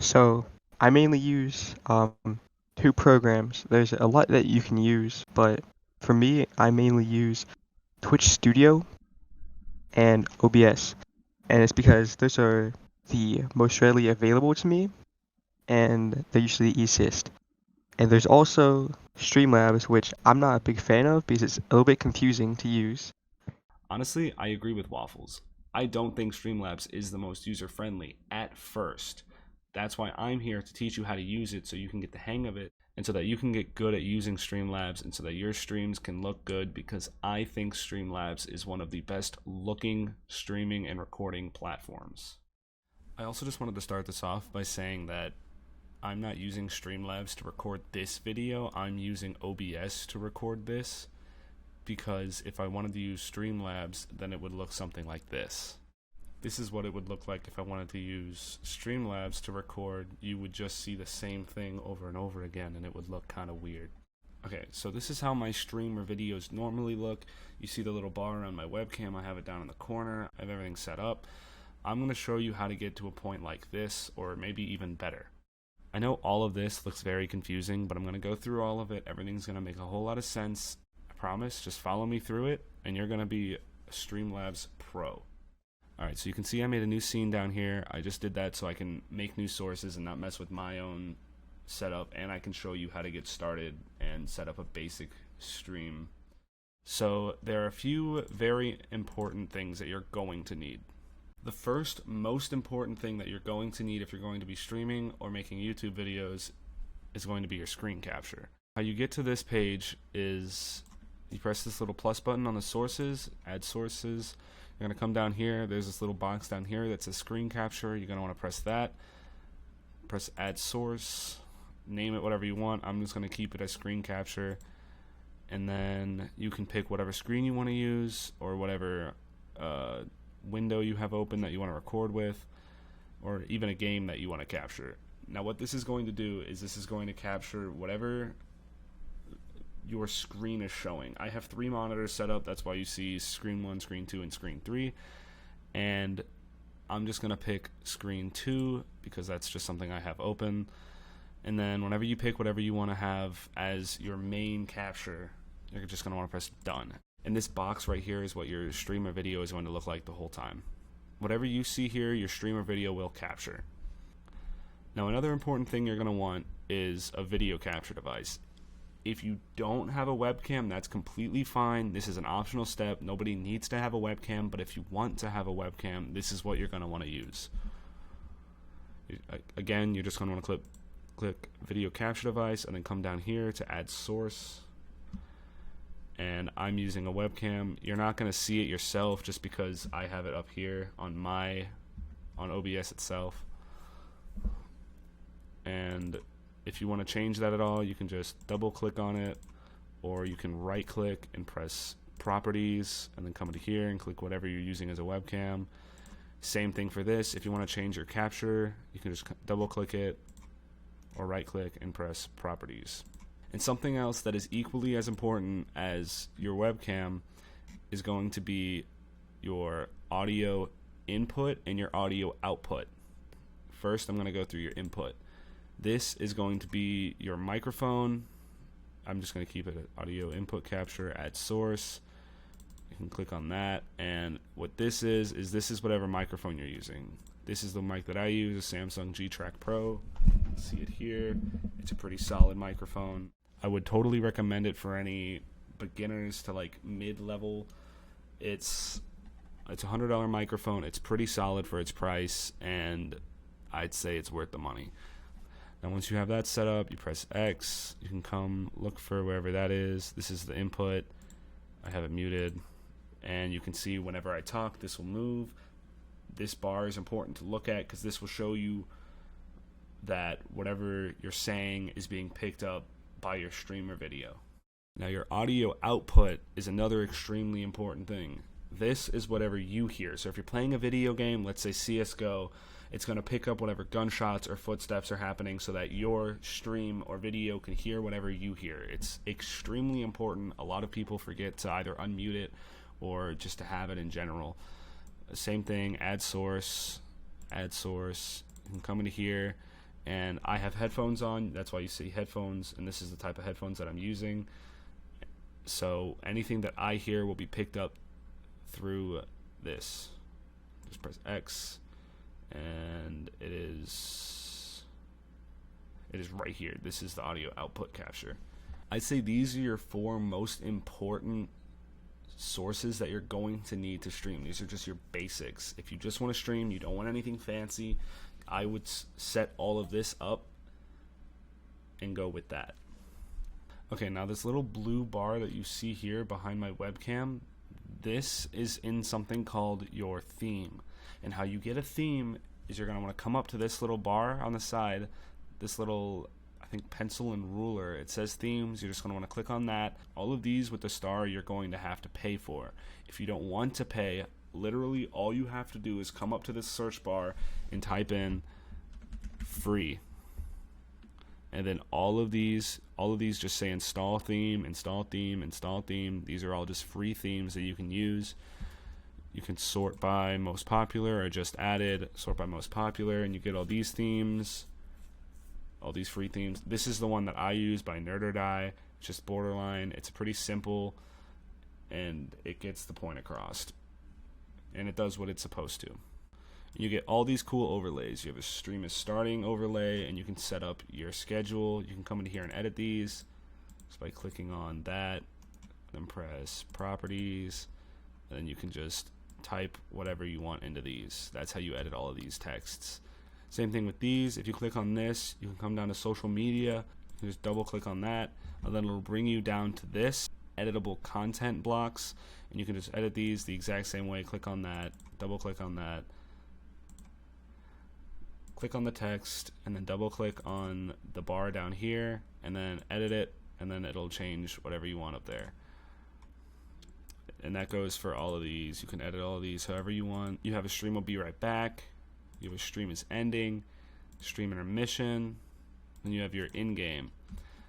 So I mainly use two programs. There's a lot that you can use, but for me, I mainly use Twitch Studio and OBS, and it's because those are the most readily available to me, and they're usually the easiest. And there's also Streamlabs, which I'm not a big fan of because it's a little bit confusing to use. Honestly, I agree with Waffles. I don't think Streamlabs is the most user friendly at first. That's why I'm here to teach you how to use it so you can get the hang of it and so that you can get good at using Streamlabs and so that your streams can look good because I think Streamlabs is one of the best looking streaming and recording platforms. I also just wanted to start this off by saying that I'm not using Streamlabs to record this video, I'm using OBS to record this because if I wanted to use Streamlabs, then it would look something like this. This is what it would look like if I wanted to use Streamlabs to record. You would just see the same thing over and over again and it would look kind of weird. Okay, so this is how my streamer videos normally look. You see the little bar on my webcam, I have it down in the corner, I have everything set up. I'm going to show you how to get to a point like this, or maybe even better. I know all of this looks very confusing, but I'm going to go through all of it. Everything's going to make a whole lot of sense. I promise, just follow me through it, and you're going to be a Streamlabs pro. Alright, so you can see I made a new scene down here. I just did that so I can make new sources and not mess with my own setup, and I can show you how to get started and set up a basic stream. So there are a few very important things that you're going to need. The first most important thing that you're going to need if you're going to be streaming or making YouTube videos is going to be your screen capture. How you get to this page is you press this little plus button on the sources, add sources. You're going to come down here, there's this little box down here that says screen capture. You're going to want to press that, press add source, name it whatever you want. I'm just going to keep it as screen capture, and then you can pick whatever screen you want to use or whatever window you have open that you want to record with, or even a game that you want to capture. Now what this is going to do is this is going to capture whatever your screen is showing. I have 3 monitors set up, that's why you see screen 1, screen 2, and screen 3, and I'm just going to pick screen 2 because that's just something I have open. And then whenever you pick whatever you want to have as your main capture, you're just going to want to press done. And this box right here is what your streamer video is going to look like the whole time. Whatever you see here, your streamer video will capture. Now another important thing you're going to want is a video capture device. If you don't have a webcam, that's completely fine. This is an optional step. Nobody needs to have a webcam, but if you want to have a webcam, this is what you're going to want to use. Again, you're just going to want to click video capture device and then come down here to add source. And I'm using a webcam. You're not going to see it yourself just because I have it up here on OBS itself. And if you want to change that at all, you can just double click on it, or you can right click and press properties and then come into here and click whatever you're using as a webcam. Same thing for this. If you want to change your capture, you can just double click it or right click and press properties. And something else that is equally as important as your webcam is going to be your audio input and your audio output. First, I'm going to go through your input. This is going to be your microphone. I'm just going to keep it at audio input capture, add source. You can click on that. And what this is this is whatever microphone you're using. This is the mic that I use, a Samsung G-Track Pro. See it here. It's a pretty solid microphone. I would totally recommend it for any beginners to like mid-level. It's a $100 microphone. It's pretty solid for its price, and I'd say it's worth the money. Now once you have that set up, you press X. You can come look for wherever that is. This is the input. I have it muted, and you can see whenever I talk, this will move. This bar is important to look at because this will show you that whatever you're saying is being picked up by your streamer video. Now your audio output is another extremely important thing. This is whatever you hear. So if you're playing a video game, let's say CSGO, it's going to pick up whatever gunshots or footsteps are happening so that your stream or video can hear whatever you hear. It's extremely important. A lot of people forget to either unmute it or just to have it in general. Same thing, add source. You can come into here And I have headphones on, that's why you see headphones, and this is the type of headphones that I'm using. So anything that I hear will be picked up through this. Just press X, and it is right here. This is the audio output capture. I'd say these are your 4 most important sources that you're going to need to stream. These are just your basics. If you just want to stream, you don't want anything fancy, I would set all of this up and go with that. Okay, now this little blue bar that you see here behind my webcam, this is in something called your theme. And how you get a theme is you're going to want to come up to this little bar on the side, this little, I think, pencil and ruler. It says themes. You're just going to want to click on that. All of these with the star you're going to have to pay for. If you don't want to pay, literally all you have to do is come up to this search bar and type in free. And then all of these just say install theme, install theme, install theme. These are all just free themes that you can use. You can sort by most popular or just added, sort by most popular, and you get all these themes, all these free themes. This is the one that I use by Nerd or Die. It's just borderline. It's pretty simple, and it gets the point across. And it does what it's supposed to. You get all these cool overlays. You have a stream is starting overlay, and you can set up your schedule. You can come in here and edit these just by clicking on that, then press properties, and then you can just type whatever you want into these. That's how you edit all of these texts. Same thing with these. If you click on this, you can come down to social media. You can just double click on that, and then it'll bring you down to this editable content blocks, and you can just edit these the exact same way. Click on that, double click on that, click on the text, and then double click on the bar down here, and then edit it, and then it'll change whatever you want up there. And that goes for all of these. You can edit all of these however you want. You have a stream will be right back. You have a stream is ending, stream intermission, and you have your in-game.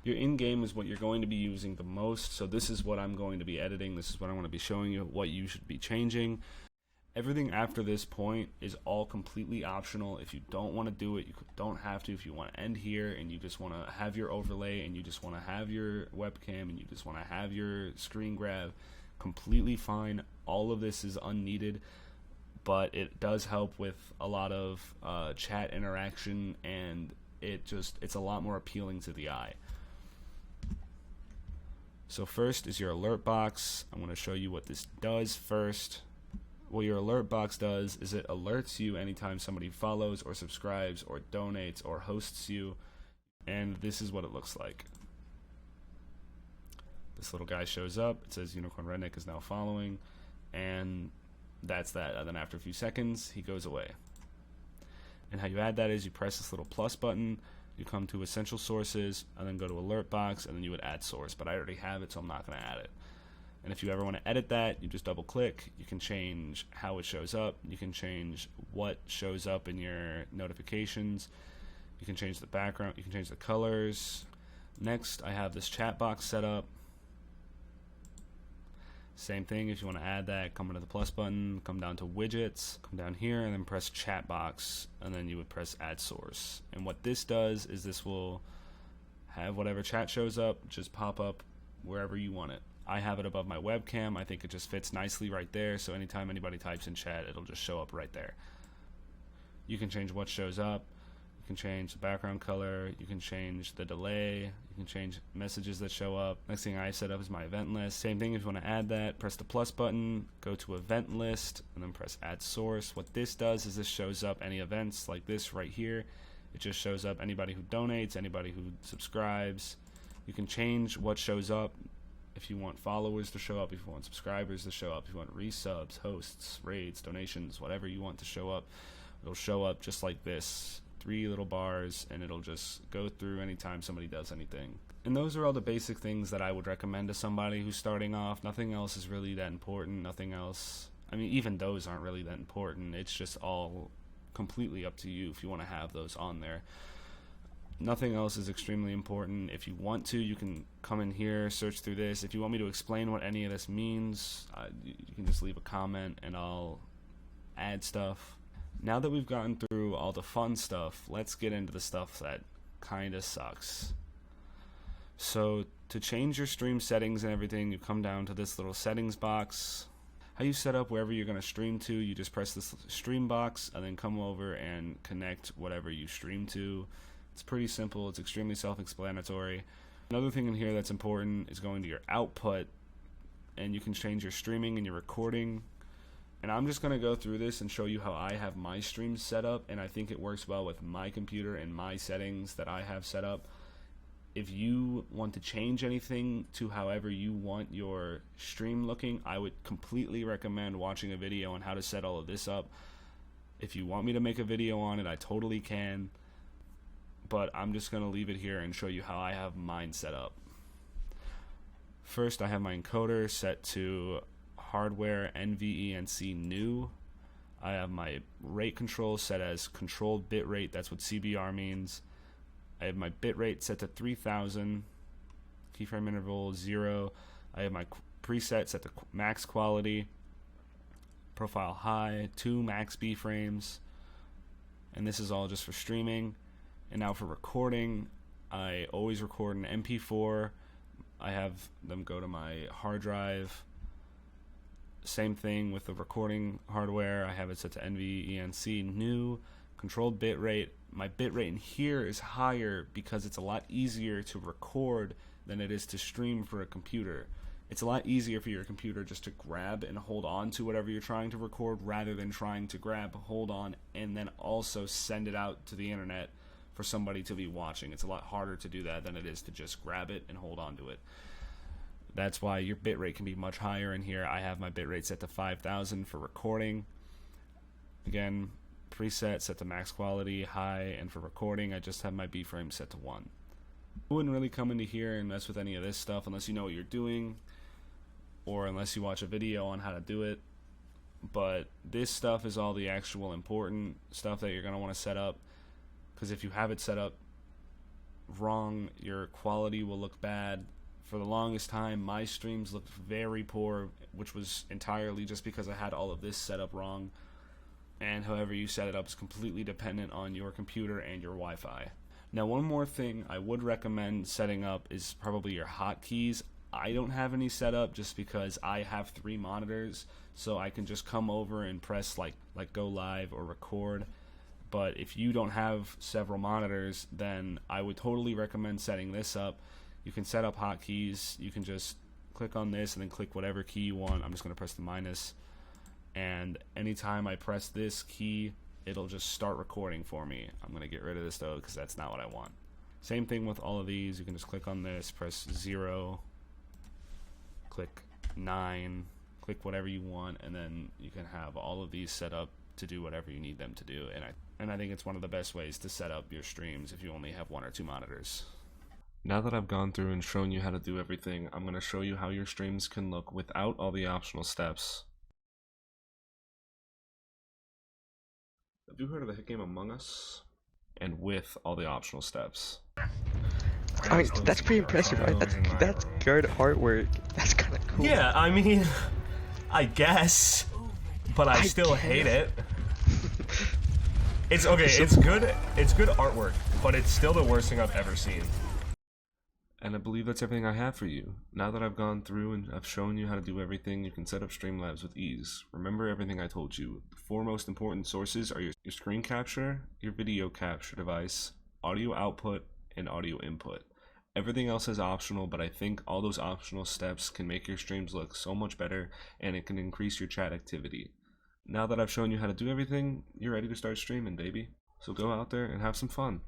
Your in-game is what you're going to be using the most, so this is what I'm going to be editing. This is what I want to be showing you, what you should be changing. Everything after this point is all completely optional. If you don't want to do it, you don't have to. If you want to end here and you just want to have your overlay and you just want to have your webcam and you just want to have your screen grab, completely fine. All of this is unneeded, but it does help with a lot of chat interaction, and it's a lot more appealing to the eye. So first is your alert box. I'm going to show you what this does first. What your alert box does is it alerts you anytime somebody follows or subscribes or donates or hosts you, and this is what it looks like. This little guy shows up. It says Unicorn Redneck is now following, and that's that. And then after a few seconds, he goes away. And how you add that is you press this little plus button, you come to Essential Sources, and then go to Alert Box, and then you would add source. But I already have it, so I'm not going to add it. And if you ever want to edit that, you just double click. You can change how it shows up. You can change what shows up in your notifications. You can change the background. You can change the colors. Next, I have this chat box set up. Same thing, if you want to add that, come into the plus button, come down to widgets, come down here, and then press chat box, and then you would press add source. And what this does is this will have whatever chat shows up just pop up wherever you want it. I have it above my webcam. I think it just fits nicely right there, so anytime anybody types in chat, it'll just show up right there. You can change what shows up. You can change the background color. You can change the delay. You can change messages that show up. Next thing I set up is my event list. Same thing, if you want to add that, press the plus button, go to event list, and then press add source. What this does is this shows up any events like this right here. It just shows up anybody who donates, anybody who subscribes. You can change what shows up. If you want followers to show up, if you want subscribers to show up, if you want resubs, hosts, raids, donations, whatever you want to show up, it'll show up just like this. 3 little bars, and it'll just go through anytime somebody does anything. And those are all the basic things that I would recommend to somebody who's starting off. Nothing else is really that important. Nothing else, I mean, even those aren't really that important. It's just all completely up to you if you want to have those on there. Nothing else is extremely important. If you want to, you can come in here, search through this. If you want me to explain what any of this means, you can just leave a comment and I'll add stuff. Now that we've gotten through all the fun stuff, let's get into the stuff that kinda sucks. So to change your stream settings and everything, you come down to this little settings box. How you set up wherever you're going to stream to, you just press this stream box and then come over and connect whatever you stream to. It's pretty simple. It's extremely self-explanatory. Another thing in here that's important is going to your output, and you can change your streaming and your recording. And I'm just going to go through this and show you how I have my streams set up, and I think it works well with my computer and my settings that I have set up. If you want to change anything to however you want your stream looking, I would completely recommend watching a video on how to set all of this up. If you want me to make a video on it, I totally can, but I'm just going to leave it here and show you how I have mine set up. First, I have my encoder set to hardware NVENC new. I have my rate control set as controlled bit rate. That's what CBR means. I have my bit rate set to 3000, keyframe interval 0. I have my preset set to max quality, profile high, 2 max B frames, and this is all just for streaming. And now for recording, I always record an MP4. I have them go to my hard drive. Same thing with the recording hardware. I have it set to NVENC new, controlled bit rate. My bit rate in here is higher because it's a lot easier to record than it is to stream for a computer. It's a lot easier for your computer just to grab and hold on to whatever you're trying to record rather than trying to grab, hold on, and then also send it out to the internet for somebody to be watching. It's a lot harder to do that than it is to just grab it and hold on to it. That's why your bitrate can be much higher in here. I have my bitrate set to 5000 for recording. Again, preset set to max quality, high, and for recording, I just have my B frame set to 1. I wouldn't really come into here and mess with any of this stuff unless you know what you're doing, or unless you watch a video on how to do it. But this stuff is all the actual important stuff that you're going to want to set up, because if you have it set up wrong, your quality will look bad. For the longest time, my streams looked very poor, which was entirely just because I had all of this set up wrong. And however you set it up is completely dependent on your computer and your Wi-Fi. Now, one more thing I would recommend setting up is probably your hotkeys. I don't have any set up just because I have 3 monitors, so I can just come over and press like go live or record. But if you don't have several monitors, then I would totally recommend setting this up. You can set up hotkeys. You can just click on this and then click whatever key you want. I'm just going to press the minus. And anytime I press this key, it'll just start recording for me. I'm going to get rid of this though because that's not what I want. Same thing with all of these. You can just click on this, press 0, click 9, click whatever you want, and then you can have all of these set up to do whatever you need them to do. And I think it's one of the best ways to set up your streams if you only have 1 or 2 monitors. Now that I've gone through and shown you how to do everything, I'm going to show you how your streams can look without all the optional steps. Have you heard of the hit game Among Us? And with all the optional steps. I mean, that's pretty impressive, right? That's good artwork. That's kind of cool. Yeah, I mean, I guess, but I still hate it. It's okay. It's good. It's good artwork, but it's still the worst thing I've ever seen. And I believe that's everything I have for you. Now that I've gone through and I've shown you how to do everything, you can set up Streamlabs with ease. Remember everything I told you. The 4 most important sources are your screen capture, your video capture device, audio output, and audio input. Everything else is optional, but I think all those optional steps can make your streams look so much better, and it can increase your chat activity. Now that I've shown you how to do everything, you're ready to start streaming, baby. So go out there and have some fun.